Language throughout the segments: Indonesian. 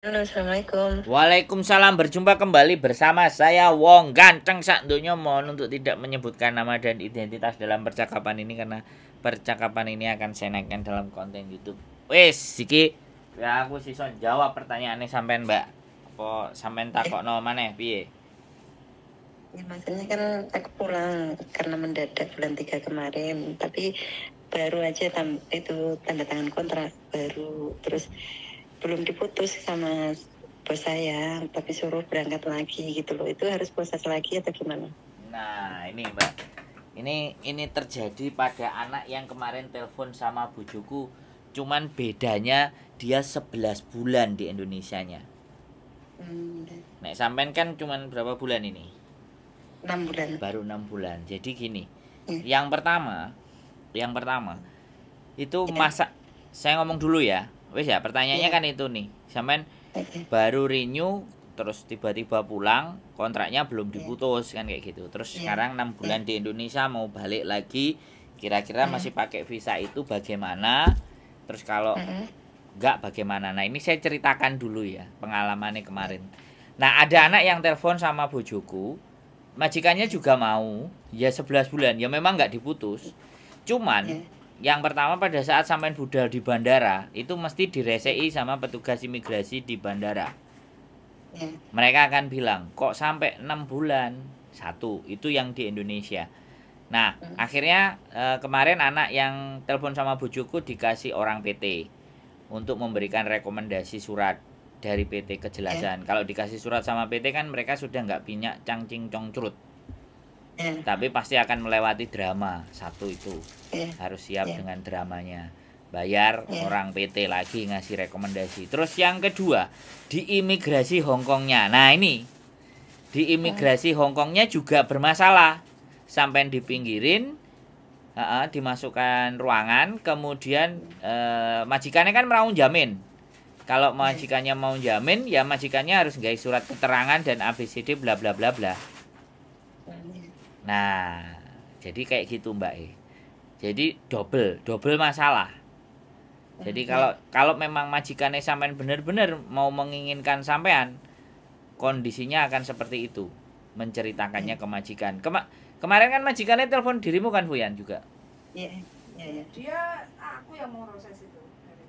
Halo, Assalamualaikum. Waalaikumsalam, berjumpa kembali bersama saya Wong Ganteng sak donya. Mohon untuk tidak menyebutkan nama dan identitas dalam percakapan ini karena percakapan ini akan saya naikkan dalam konten YouTube. Wes, iki ya aku sison jawab pertanyaannya sampean, Mbak. Apa sampean Eh, takokno maneh piye? ya maksudnya kan aku pulang karena mendadak bulan 3 kemarin, tapi baru aja itu tanda tangan kontrak baru, terus belum diputus sama bos saya, tapi suruh berangkat lagi gitu loh. Itu harus proses lagi atau gimana? Nah, ini, Mbak. Ini terjadi pada anak yang kemarin telepon sama bujuku. Cuman bedanya dia 11 bulan di Indonesianya. Hmm, Nek sampean kan cuman berapa bulan ini? 6 bulan. Baru 6 bulan. Jadi gini, Ya, yang pertama itu ya, masa saya ngomong dulu ya. Wes ya, pertanyaannya ya, kan itu nih. Sampean ya, baru renew terus tiba-tiba pulang, kontraknya belum ya, diputus kan kayak gitu. Terus ya, sekarang 6 ya, bulan di Indonesia mau balik lagi, kira-kira ya, masih pakai visa itu bagaimana? Terus kalau ya, enggak bagaimana? Nah, ini saya ceritakan dulu ya pengalamannya kemarin. Nah, ada anak yang telepon sama bojoku, majikannya juga mau, ya 11 bulan, ya memang nggak diputus. Cuman ya, yang pertama pada saat sampean budal di bandara itu mesti diresei sama petugas imigrasi di bandara. ya, Mereka akan bilang, kok sampai 6 bulan? Satu, itu yang di Indonesia. Nah, akhirnya kemarin anak yang telepon sama bojoku dikasih orang PT untuk memberikan rekomendasi surat dari PT ya, kejelasan. Kalau dikasih surat sama PT kan mereka sudah nggak pinyak cangcing congcrut, ya, tapi pasti akan melewati drama. Satu itu ya, harus siap ya, dengan dramanya. Bayar ya, orang PT lagi ngasih rekomendasi. Terus yang kedua, di imigrasi Hongkongnya. Nah, ini di imigrasi Hongkongnya juga bermasalah. Sampai dipinggirin, dimasukkan ruangan, kemudian majikannya kan mau jamin. Kalau ya, majikannya mau jamin, ya majikannya harus ngasih surat keterangan dan ABCD bla bla bla bla. Nah, jadi kayak gitu Mbak E. Jadi double, double masalah. Jadi ya, kalau kalau memang majikannya sampean benar-benar mau menginginkan sampean, kondisinya akan seperti itu. ya, Menceritakannya ke majikan. Kemarin kan majikannya telepon dirimu kan Fuyan juga. ya, ya, ya. Dia aku yang mau proses itu dari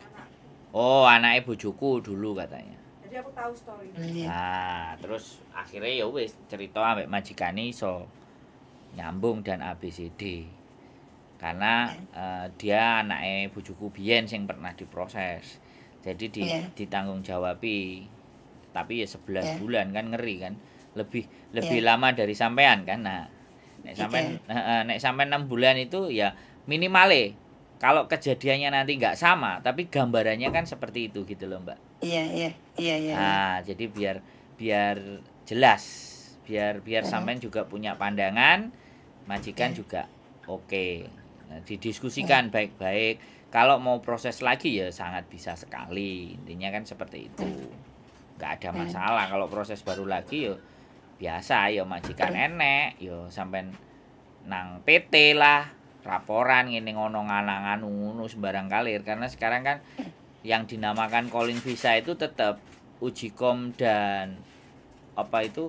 anakku. Oh, anaknya bojoku dulu katanya. Jadi aku tahu story. Iya. Nah, terus akhirnya ya wis cerita ambek majikane iso nyambung dan ABCD. Karena dia anaknya bojoku biyen sing pernah diproses. Jadi Iya, ditanggung jawabi. Tapi ya 11 iya, bulan kan ngeri kan. Lebih lebih iya, lama dari sampean kan. Nah, iya, nek sampean 6 bulan itu ya minimale kalau kejadiannya nanti nggak sama, tapi gambarannya kan seperti itu gitu loh, Mbak. iya, iya, iya, iya, iya. Nah, jadi biar biar jelas, biar biar Heeh, sampean juga punya pandangan, majikan iya, juga oke. Nah, iya, didiskusikan baik-baik. Kalau mau proses lagi ya sangat bisa sekali. Intinya kan seperti itu. Nggak ada iya. masalah kalau proses baru lagi yo biasa yo majikan Per- enek yo sampean nang PT lah laporan ngene ngono nganangan ngono sembarang kalir karena sekarang kan yang dinamakan calling visa itu tetap uji kom dan apa itu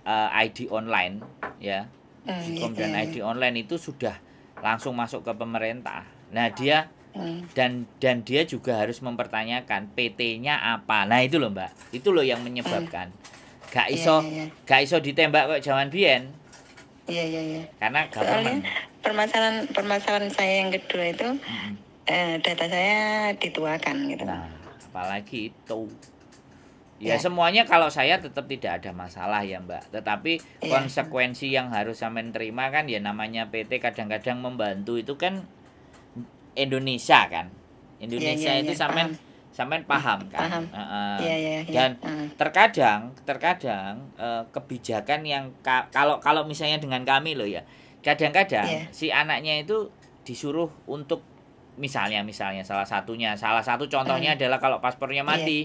ID online ya. Uji iya, kom dan iya, iya. ID online itu sudah langsung masuk ke pemerintah. Nah, dia Hmm, dan dia juga harus mempertanyakan PT-nya apa. Nah, itu loh, Mbak. Itu loh yang hmm, menyebabkan gak iya, iso iya, iya, gak iso ditembak kok zaman biyen iya, iya, iya. karena Soalnya government. permasalahan saya yang kedua itu Mm-mm. data saya dituakan gitu. Nah, apalagi itu. Ya Ya, semuanya kalau saya tetap tidak ada masalah ya Mbak. Tetapi iya, konsekuensi yang harus sampean terima kan ya namanya PT kadang-kadang membantu itu kan Indonesia kan. iya, iya, Indonesia itu iya, sampean paham. sampean Hmm, paham kan. paham. Iya, iya, iya. Dan terkadang terkadang kebijakan yang kalau kalau misalnya dengan kami loh ya. Kadang-kadang Iya, si anaknya itu disuruh untuk misalnya salah satu contohnya hmm, adalah kalau paspornya iya, mati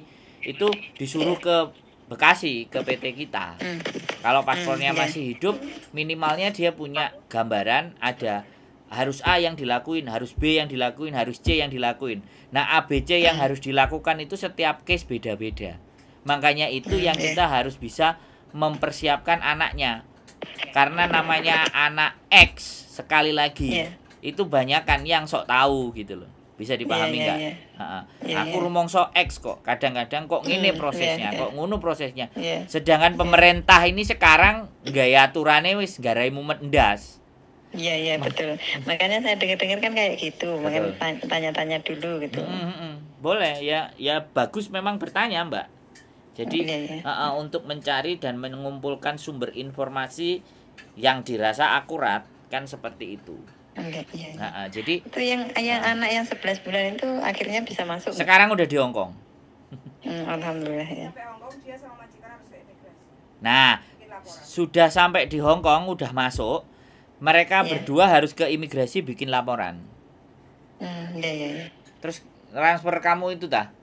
itu iya, disuruh ke Bekasi ke PT kita. hmm, Kalau paspornya iya, masih hidup, minimalnya dia punya gambaran ada harus A yang dilakuin, harus B yang dilakuin, harus C yang dilakuin. Nah, A, B, C yang harus dilakukan itu setiap case beda-beda. Makanya itu yang kita harus bisa mempersiapkan anaknya. Karena namanya anak X, sekali lagi, itu banyak kan yang sok tahu gitu loh. Bisa dipahami nggak? Aku rumongso X kok, kadang-kadang kok ngene prosesnya, kok ngono prosesnya. Sedangkan pemerintah ini sekarang gaya aturannya wis garai mumet ndas. Iya betul. Makanya saya dengar-dengar kan kayak gitu. Makanya tanya-tanya dulu gitu. Boleh ya bagus memang bertanya Mbak. Jadi untuk mencari dan mengumpulkan sumber informasi yang dirasa akurat kan seperti itu. Jadi itu yang anak yang 11 bulan itu akhirnya bisa masuk. Sekarang udah di Hongkong. Alhamdulillah ya. Sampai Hongkong dia sama majikan harus ke imigrasi. Nah, sudah sampai di Hongkong udah masuk. Mereka berdua harus ke imigrasi bikin laporan. Terus transfer kamu itu dah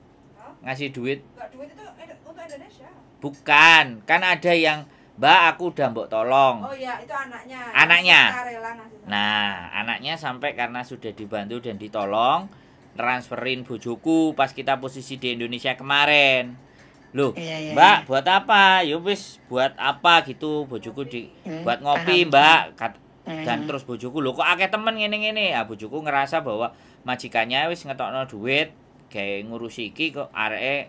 ngasih duit? Enggak, duit itu untuk Indonesia. Bukan, kan ada yang Mbak aku udah mbok tolong. Oh iya, itu anaknya. Anaknya. Nah, anaknya sampai karena sudah dibantu dan ditolong, transferin bojoku pas kita posisi di Indonesia kemarin. Loh, Mbak, buat apa? Ya wis buat apa gitu bojoku buat ngopi, Mbak. Dan terus bojoku lho kok akeh temen ngene-ngene. Ya bojoku ngerasa bahwa majikannya wis ngetokno duit kayak ngurusi iki kok areke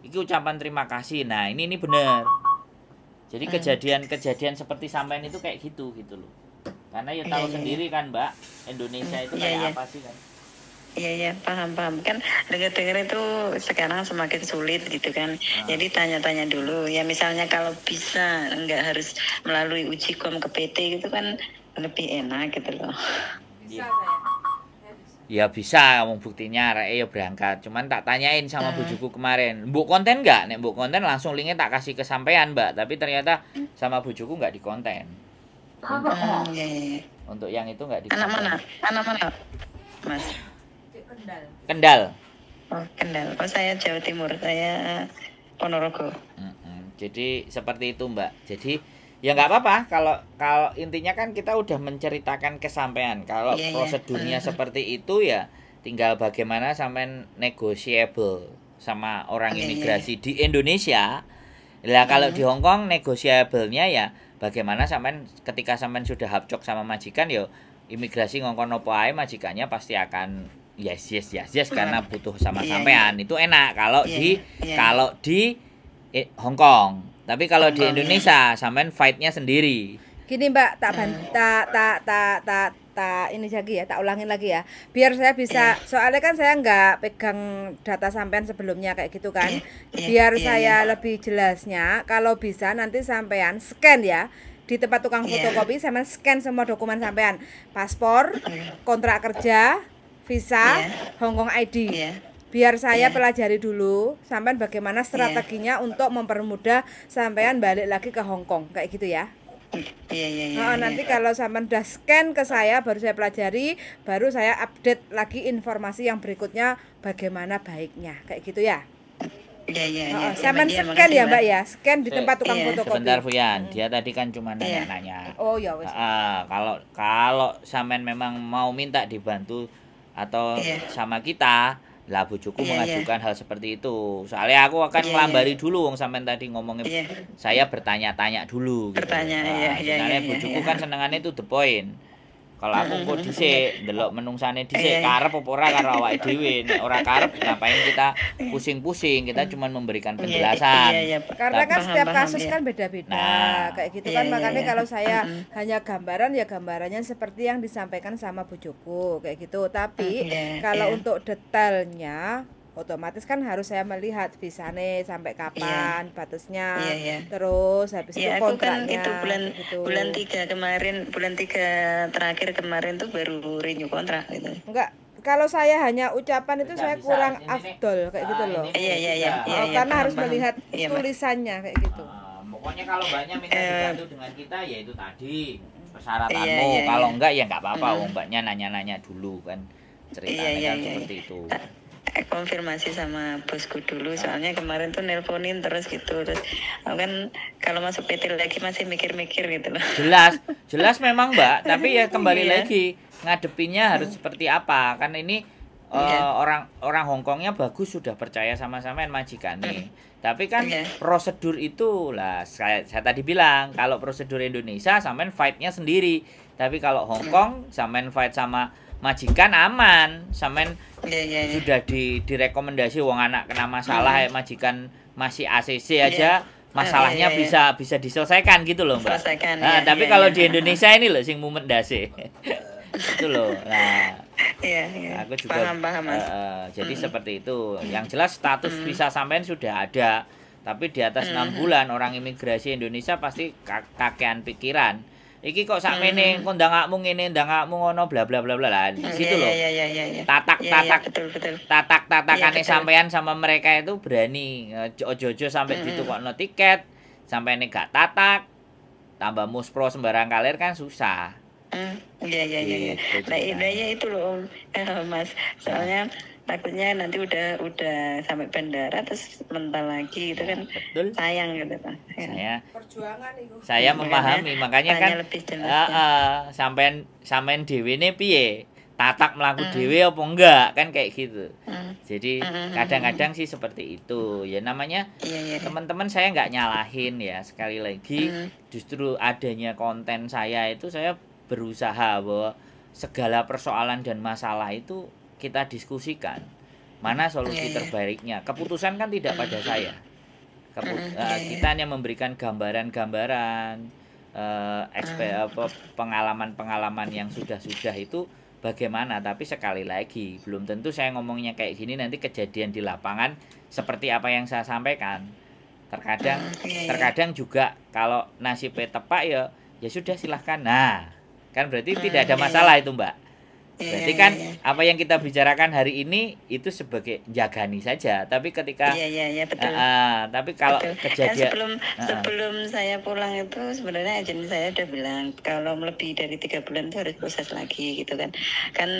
iki ucapan terima kasih. Nah, ini bener. Jadi kejadian-kejadian seperti sampean itu kayak gitu loh. Karena ya tahu sendiri kan, Mbak, Indonesia itu kayak apa sih kan? Iya paham kan dengar-dengar itu sekarang semakin sulit gitu kan. Jadi tanya-tanya dulu ya, misalnya kalau bisa nggak harus melalui uji kom ke PT gitu kan lebih enak gitu loh. Bisa saya. Ya bisa, ngomong buktinya areke ya berangkat. Cuman tak tanyain sama bojoku kemarin, "Mbok konten enggak?" Nek mbok konten langsung linknya tak kasih ke sampean, Mbak. Tapi ternyata sama bojoku enggak dikonten. Untuk yang itu enggak dikonten. Anak mana? Mas. Kendal. Oh, Kendal. Oh, saya Jawa Timur. Saya Ponorogo. Jadi seperti itu, Mbak. Jadi ya nggak apa-apa kalau intinya kan kita udah menceritakan kesampaian. Kalau prosedurnya seperti itu ya tinggal bagaimana sampean negotiable sama orang imigrasi di Indonesia. Lah kalau di Hongkong negosiable-nya ya bagaimana sampean ketika sampean sudah hapcok sama majikan ya imigrasi ngongkon opo ae majikannya pasti akan yes karena butuh sama sampean. Itu enak kalau di Hongkong. Tapi kalau di Indonesia sampean fight-nya sendiri. Gini Mbak, tak ini lagi ya, tak ulangin lagi ya. Biar saya bisa, soalnya kan saya nggak pegang data sampean sebelumnya kayak gitu kan. Biar saya lebih jelasnya, kalau bisa nanti sampean scan ya. Di tempat tukang fotokopi sampean scan semua dokumen sampean. Paspor, kontrak kerja, visa, Hongkong ID. Biar saya pelajari dulu sampean bagaimana strateginya untuk mempermudah sampean balik lagi ke Hongkong kayak gitu ya. Nanti kalau sampean udah scan ke saya baru saya pelajari, baru saya update lagi informasi yang berikutnya bagaimana baiknya kayak gitu ya. Sampean scan ya Mbak ya, scan di tempat tukang fotokopi. Sebentar Fuyan, dia tadi kan cuma nanya-nanya. Oh ya wes. Kalau sampean memang mau minta dibantu atau sama kita, lah bojoku mengajukan hal seperti itu. Soalnya aku akan ngelambari dulu wong sampean tadi ngomongin saya bertanya-tanya dulu gitu. Soalnya bojoku kan senengannya itu the point. Kalau aku kok dhisik ndelok menungsane dhisik karep apa ora karo awake dhewe. Nek ora karep ngapain kita pusing-pusing, kita cuma memberikan penjelasan. Karena kan setiap kasus kan beda-beda kayak gitu kan. Makanya kalau saya hanya gambaran ya gambarannya seperti yang disampaikan sama bojoku kayak gitu. Tapi kalau untuk detailnya otomatis kan harus saya melihat visane sampai kapan batasnya, terus habis itu kontraknya. Aku kan itu bulan 3 kemarin, bulan 3 terakhir kemarin tuh baru renew kontrak gitu. Enggak, kalau saya hanya ucapan itu saya kurang afdol kayak gitu loh. Karena harus melihat tulisannya kayak gitu. Pokoknya kalau Mbaknya minta dibantu dengan kita ya itu tadi persyaratanmu. Kalau enggak ya enggak apa-apa, Mbaknya nanya-nanya dulu kan. Ceritanya kan seperti itu. konfirmasi sama bosku dulu, soalnya kemarin tuh nelponin terus gitu, terus aku kan kalau masuk PT lagi masih mikir-mikir gitu loh. Jelas memang Mbak, tapi ya kembali Iya. lagi ngadepinnya harus seperti apa. Kan ini Iya. orang Hongkongnya bagus, sudah percaya sama sampean majikan nih. Tapi kan Iya. prosedur itu lah, saya tadi bilang kalau prosedur Indonesia sampean fight-nya sendiri. Tapi kalau Hongkong sampean fight sama majikan aman. Sampean Iya. sudah direkomendasi wong anak kena masalah majikan masih ACC aja masalahnya Iya. bisa diselesaikan gitu loh Mbak. Selesaikan, Nah, iya, tapi iya, kalau iya. di Indonesia ini loh sing mumet ndase. Itu loh. Nah, Iya. aku juga Paham Mas. jadi seperti itu. Yang jelas status visa sampean sudah ada. Tapi di atas 6 bulan orang imigrasi Indonesia pasti kakean pikiran. Iki kok sakmene kok ndangakmu ngene, ndangakmu ngono bla bla bla bla lah. Di situ loh. Iya. Tatak Iya, betul. tatakane Iya, betul. sampean sama mereka itu berani. Ojo-ojo sampai ditukokno tiket, sampai gak tatak, tambah muspro sembarang kalir kan susah. Iya. Gitu Nah, ceritanya. ya itu loh Mas. Soalnya takutnya nanti udah sampai bandara terus mental lagi itu kan Betul. sayang gitu Pak. Ya. Perjuangan itu. Saya memahami, makanya kan tanya lebih jelas. sampean dhewe ne piye? Tatak mlaku dhewe apa enggak? Kan kayak gitu. Jadi kadang-kadang sih seperti itu. Ya namanya Iya. teman-teman saya nggak nyalahin ya. Sekali lagi justru adanya konten saya itu saya berusaha bahwa segala persoalan dan masalah itu kita diskusikan. Mana solusi terbaiknya? Keputusan kan tidak pada saya. Kita hanya memberikan gambaran-gambaran pengalaman-pengalaman yang sudah itu bagaimana, tapi sekali lagi belum tentu saya ngomongnya kayak gini nanti kejadian di lapangan seperti apa yang saya sampaikan. Terkadang juga kalau nasibnya tepak ya sudah silahkan. Nah, kan berarti tidak ada masalah itu Mbak. Berarti kan apa yang kita bicarakan hari ini itu sebagai jagani saja, tapi ketika Iya, betul. tapi kalau Betul. kejadian Sebelum saya pulang itu sebenarnya agen saya udah bilang kalau lebih dari 3 bulan itu harus proses lagi gitu kan. Kan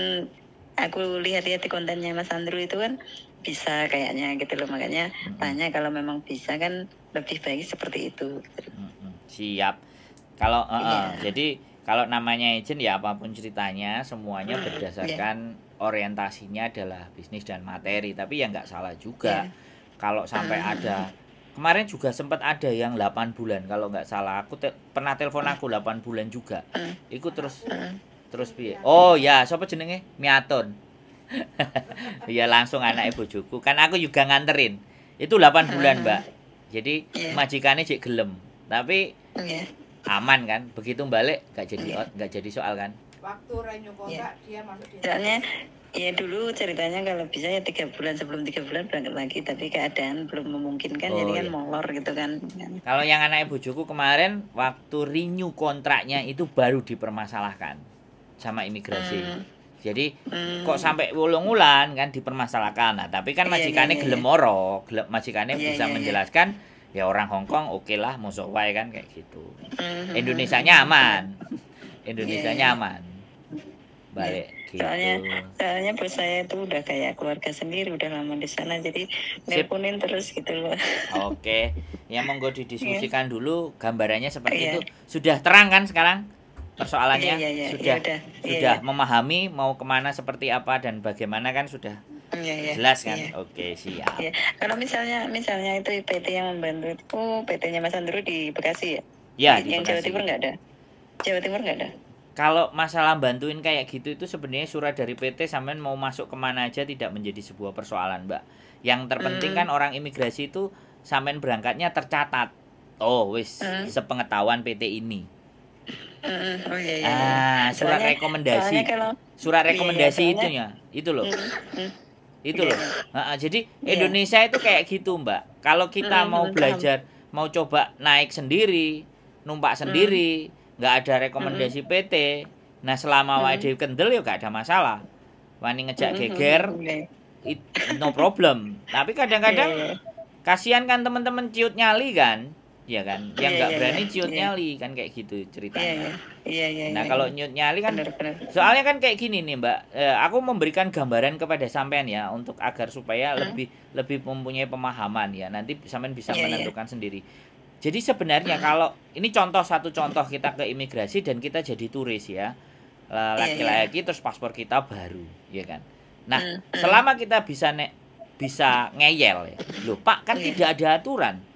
aku lihat-lihat di kontennya Mas Andrew itu kan bisa kayaknya gitu loh, makanya tanya kalau memang bisa kan lebih baik seperti itu. Siap. Kalau jadi kalau namanya agent ya apapun ceritanya semuanya berdasarkan orientasinya adalah bisnis dan materi, tapi ya nggak salah juga. Kalau sampai ada kemarin juga sempat ada yang 8 bulan kalau nggak salah, aku pernah telepon aku 8 bulan juga. Ikut terus piye? Oh ya, siapa jenenge? Miaton. Ya langsung anak bojoku. Kan aku juga nganterin. Itu 8 bulan, Mbak. Jadi majikannya cek gelem. Tapi aman kan? Begitu balik nggak jadi soal kan? Waktu renew kontrak dia masuk di Soalnya ya dulu ceritanya kalau bisa ya 3 bulan, sebelum 3 bulan berangkat lagi, tapi keadaan belum memungkinkan, jadi kan molor gitu kan. Kalau yang anak bojoku kemarin waktu renew kontraknya itu baru dipermasalahkan sama imigrasi. Jadi kok sampai 8 bulan kan dipermasalahkan. Nah, tapi kan majikannya gelem moro, majikannya bisa menjelaskan ya orang Hongkong oke lah musuh wae kan kayak gitu. Indonesianya aman. Indonesianya aman. Balik gitu. Soalnya bos saya itu udah kayak keluarga sendiri, udah lama di sana, jadi nelponin terus gitu loh. Oke, ya monggo didiskusikan dulu gambarannya seperti itu. Sudah terang kan sekarang persoalannya? Sudah memahami mau kemana seperti apa dan bagaimana kan sudah jelas kan? Oke, siap. Kalau misalnya itu PT yang membantu itu PT-nya Mas Andrew di Bekasi ya? Ya, di yang Bekasi. Jawa Timur nggak ada? Jawa Timur nggak ada? Kalau masalah bantuin kayak gitu itu sebenarnya surat dari PT sampean mau masuk kemana aja tidak menjadi sebuah persoalan, Mbak. Yang terpenting kan orang imigrasi itu sampean berangkatnya tercatat. Oh, wis sepengetahuan PT ini. Surat rekomendasi. Surat rekomendasi itunya. Itu loh. Itu loh. Jadi Indonesia itu kayak gitu, Mbak. Kalau kita mau belajar, mau coba naik sendiri, numpak sendiri, nggak ada rekomendasi PT. Nah, selama wae dhewe kendel ya nggak ada masalah. Wani ngejak geger, no problem. Tapi kadang-kadang kasihan kan teman-teman ciut nyali kan. ya kan, yang nggak berani ciut nyali kan kayak gitu ceritanya. Nah kalau nyut nyali kan, soalnya kan kayak gini nih Mbak, aku memberikan gambaran kepada sampean ya untuk agar supaya lebih mempunyai pemahaman ya, nanti sampean bisa menentukan sendiri. Jadi sebenarnya kalau ini satu contoh kita ke imigrasi dan kita jadi turis ya, laki-laki terus paspor kita baru, ya kan. Nah selama kita bisa ngeyel ya, loh Pak kan tidak ada aturan.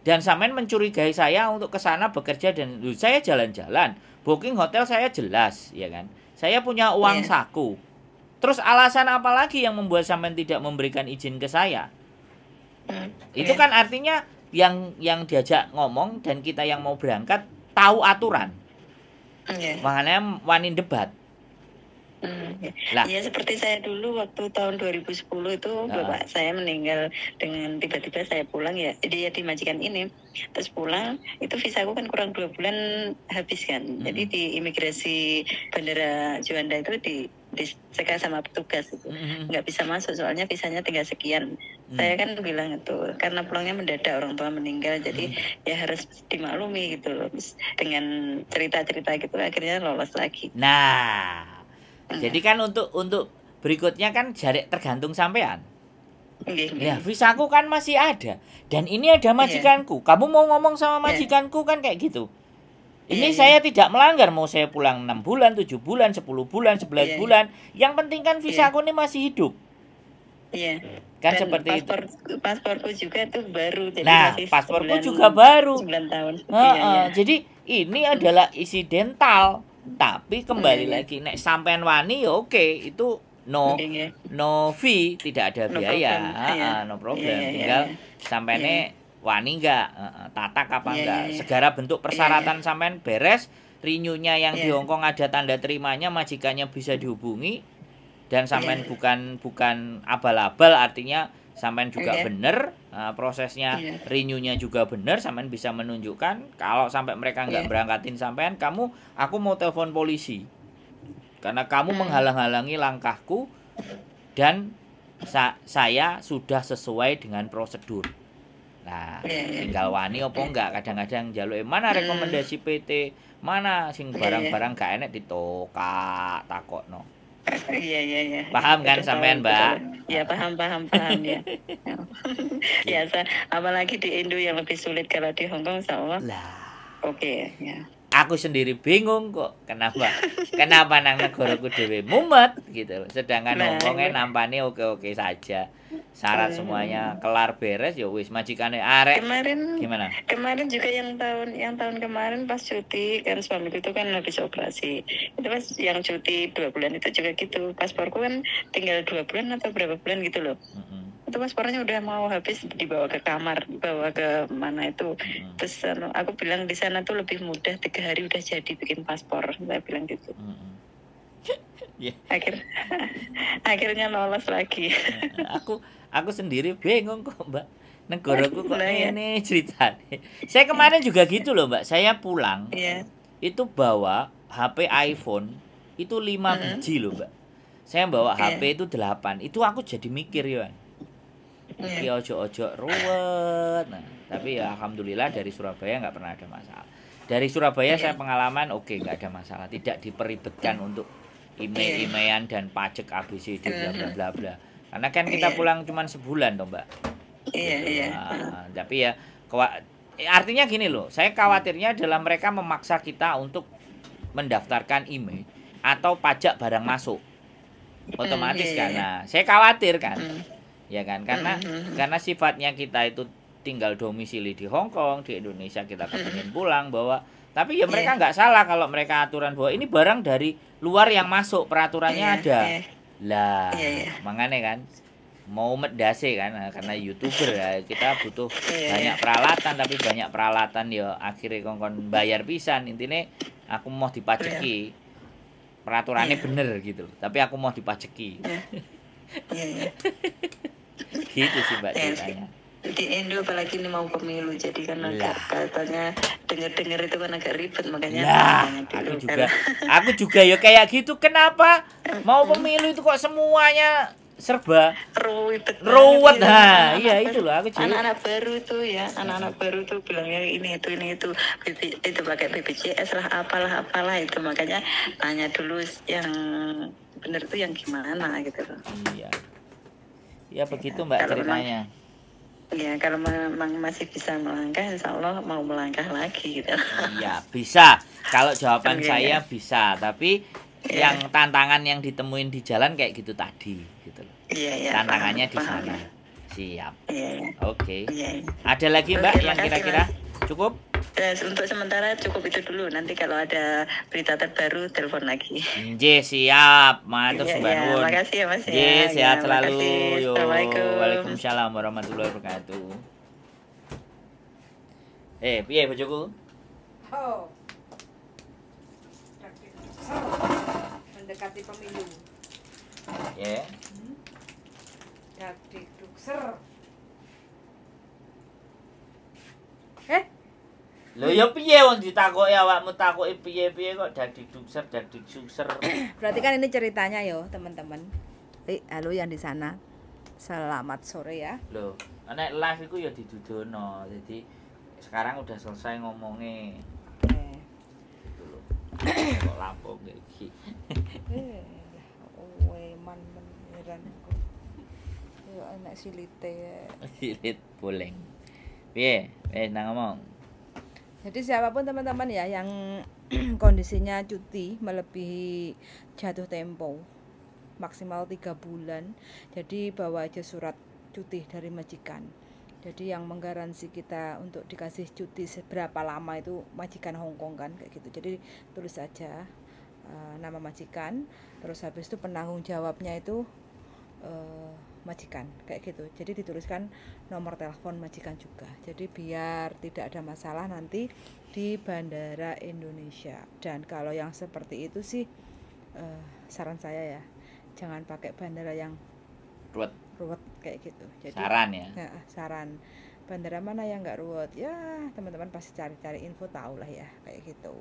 Dan sampean mencurigai saya untuk ke sana bekerja dan saya jalan-jalan, booking hotel saya jelas, ya kan. Saya punya uang saku. Terus alasan apa lagi yang membuat sampean tidak memberikan izin ke saya? Itu kan artinya yang diajak ngomong dan kita yang mau berangkat tahu aturan. Makanya wani debat. Ya seperti saya dulu waktu tahun 2010 itu bapak saya meninggal dengan tiba-tiba saya pulang ya, dia di majikan ini, terus pulang itu visaku kan kurang 2 bulan habis kan, jadi di imigrasi Bandara Juanda itu dicegah sama petugas itu nggak bisa masuk soalnya visanya tinggal sekian. Saya kan bilang itu karena pulangnya mendadak, orang tua meninggal, jadi ya harus dimaklumi gitu loh. Terus dengan cerita-cerita gitu akhirnya lolos lagi. Nah jadi kan untuk berikutnya kan jarak tergantung sampean. Ya, visaku kan masih ada dan ini ada majikanku. Kamu mau ngomong sama majikanku kan kayak gitu. Ini saya tidak melanggar, mau saya pulang 6 bulan, 7 bulan, 10 bulan, 11 bulan. Yang penting kan visaku ini masih hidup. Kan dan seperti pasporku juga tuh baru, jadi nah, pasporku juga baru 9 tahun. Jadi ini adalah insidental. Tapi kembali lagi nek sampean wani ya oke, itu no fee, tidak ada biaya, no problem. Tinggal sampene wani enggak, tatak apa enggak. Segala bentuk persyaratan sampean beres, renew-nya yang di Hongkong ada tanda terimanya, majikannya bisa dihubungi dan sampean bukan abal-abal, artinya sampean juga bener prosesnya, renew-nya juga bener, sampean bisa menunjukkan. Kalau sampai mereka nggak berangkatin sampean, aku mau telepon polisi karena kamu menghalang-halangi langkahku dan saya sudah sesuai dengan prosedur. Nah tinggal wani apa enggak, kadang-kadang jaluk mana rekomendasi PT, mana sing barang-barang gak enek ditokak takokno. Iya. Paham kan sampean, Mbak? Ya paham ya. Ya, apalagi di Indo yang lebih sulit, kalau di Hongkong insya-Allah. Oke, ya. Aku sendiri bingung kok kenapa nang negaraku dhewe mumet gitu. Sedangkan Hongkongnya nampane oke-oke saja. Syarat semuanya kelar beres ya wis, majikane arek. Kemarin juga yang tahun kemarin pas cuti kan, suamiku itu kan habis operasi. Itu pas yang cuti 2 bulan itu juga gitu. Pasporku kan tinggal 2 bulan atau berapa bulan gitu loh. Itu paspornya udah mau habis, dibawa ke kamar, dibawa ke mana itu. Terus aku bilang di sana tuh lebih mudah, 3 hari udah jadi bikin paspor, saya bilang gitu. Akhirnya lolos lagi. Aku sendiri bingung kok Mbak, negaraku kok ini ceritanya. Saya kemarin juga gitu loh Mbak, saya pulang itu bawa HP iPhone itu 5 biji loh Mbak. Saya bawa HP itu 8, itu aku jadi mikir ya, iki ojo ruwet. Nah, tapi ya alhamdulillah dari Surabaya nggak pernah ada masalah. Dari Surabaya saya pengalaman nggak ada masalah, tidak diperibetkan untuk email-emailan dan pajak ABCD bla bla bla bla. Karena kan kita pulang cuma sebulan toh Mbak. Tapi ya artinya gini loh, saya khawatirnya adalah mereka memaksa kita untuk mendaftarkan email atau pajak barang masuk otomatis karena saya khawatir kan. Ya kan, karena sifatnya kita itu tinggal domisili di Hongkong, di Indonesia kita kepingin pulang bahwa, tapi ya mereka nggak salah kalau mereka aturan bahwa ini barang dari luar yang masuk, peraturannya ada. Makanya kan mau medase kan, karena YouTuber ya kita butuh banyak peralatan, tapi banyak peralatan ya akhirnya kongkon bayar pisan. Intinya aku mau dipajeki, peraturannya bener gitu, tapi aku mau dipajeki. Gitu sih Mbak ceritanya. Di Indo apalagi ini mau pemilu, jadi kan agak katanya dengar itu kan agak ribet, makanya aku juga ya kayak gitu. Kenapa mau pemilu itu kok semuanya serba Ruwet ruwet. banget, Nah, anak-anak iya baru. itu loh aku juga. Anak-anak baru tuh ya, anak-anak baru tuh bilangnya ini itu itu pakai BPJS lah apalah itu, makanya tanya dulu yang bener tuh yang gimana gitu loh. Iya. Ya begitu Ya, Mbak kalau memang ceritanya. ya kalau memang masih bisa melangkah, insya Allah mau melangkah lagi gitu. Iya, bisa. Kalau jawaban Iya, saya iya. bisa, tapi Iya. yang tantangan yang ditemuin di jalan kayak gitu tadi gitu loh. Iya, iya, Tantangannya di paham. sana. Siap. Iya, iya. Oke. Iya, iya. Ada lagi Mbak Oke, yang makasih, kira-kira Mas. cukup? Untuk sementara cukup itu dulu. Nanti kalau ada berita terbaru telepon lagi. Nje, siap. Matur Iya, sembah iya. nuwun. Makasih ya Mas ya. Nje, sehat Ya, selalu. makasih. Yo. Assalamualaikum. Waalaikumsalam warahmatullahi wabarakatuh. Piye bojoku? Oh. Mendekati pemilu. Ya. Dakdik dukser. Lho ya piye wong ditakoki awakmu takoki piye-piye kok dadik dukser. Berarti kan ini ceritanya yo, teman-teman. Halo yang di sana. Selamat sore ya. Lho, nek live iku ya didudono. Jadi sekarang udah selesai ngomongnya. Gitu loh. Kok lampung kayak iki. Man beneran kok. Yo enak silite. Silit boleng. Piye? Nang ngomong. Jadi siapapun teman-teman ya yang kondisinya cuti melebihi jatuh tempo maksimal 3 bulan, jadi bawa aja surat cuti dari majikan. Jadi yang menggaransi kita untuk dikasih cuti seberapa lama itu majikan Hongkong kan kayak gitu. Jadi tulis aja nama majikan, terus habis itu penanggung jawabnya itu majikan kayak gitu. Jadi dituliskan nomor telepon majikan juga. Jadi biar tidak ada masalah nanti di Bandara Indonesia. Dan kalau yang seperti itu sih saran saya ya, jangan pakai bandara yang ruwet kayak gitu. Jadi Saran ya. Saran bandara mana yang nggak ruwet ya, teman-teman pasti cari-cari info, tahu lah ya kayak gitu.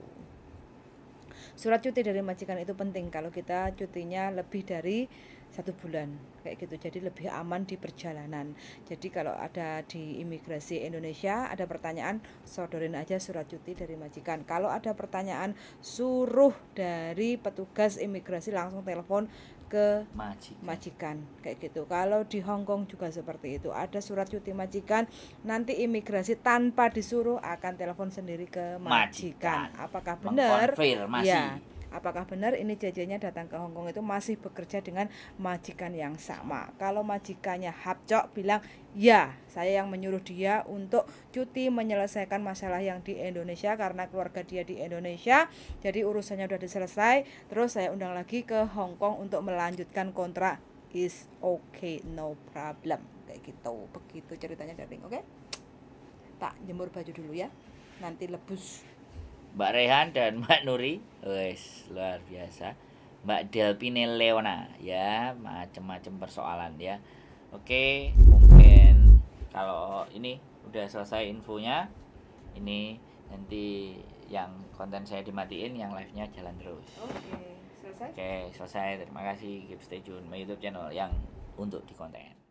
Surat cuti dari majikan itu penting kalau kita cutinya lebih dari 1 bulan kayak gitu, jadi lebih aman di perjalanan. Jadi kalau ada di imigrasi Indonesia ada pertanyaan, sodorin aja surat cuti dari majikan. Kalau ada pertanyaan, suruh dari petugas imigrasi langsung telepon ke majikan kayak gitu. Kalau di Hongkong juga seperti itu, ada surat cuti majikan, nanti imigrasi tanpa disuruh akan telepon sendiri ke majikan. Apakah benar? Ya, apakah benar ini JJ-nya datang ke Hongkong itu masih bekerja dengan majikan yang sama. Kalau majikannya hapcok bilang, ya saya yang menyuruh dia untuk cuti menyelesaikan masalah yang di Indonesia karena keluarga dia di Indonesia, jadi urusannya udah selesai, terus saya undang lagi ke Hongkong untuk melanjutkan kontrak. Is okay, no problem kayak gitu. Begitu ceritanya Darling. Oke, tak jemur baju dulu ya, nanti lebus. Mbak Rehan dan Mbak Nuri, wes luar biasa. Mbak Delpine Leona, ya macam-macam persoalan ya. Oke, mungkin kalau ini udah selesai infonya, ini nanti yang konten saya dimatiin, yang live-nya jalan terus. Oke, selesai. Oke, selesai. Terima kasih. Keep stay tune my YouTube channel yang untuk di konten.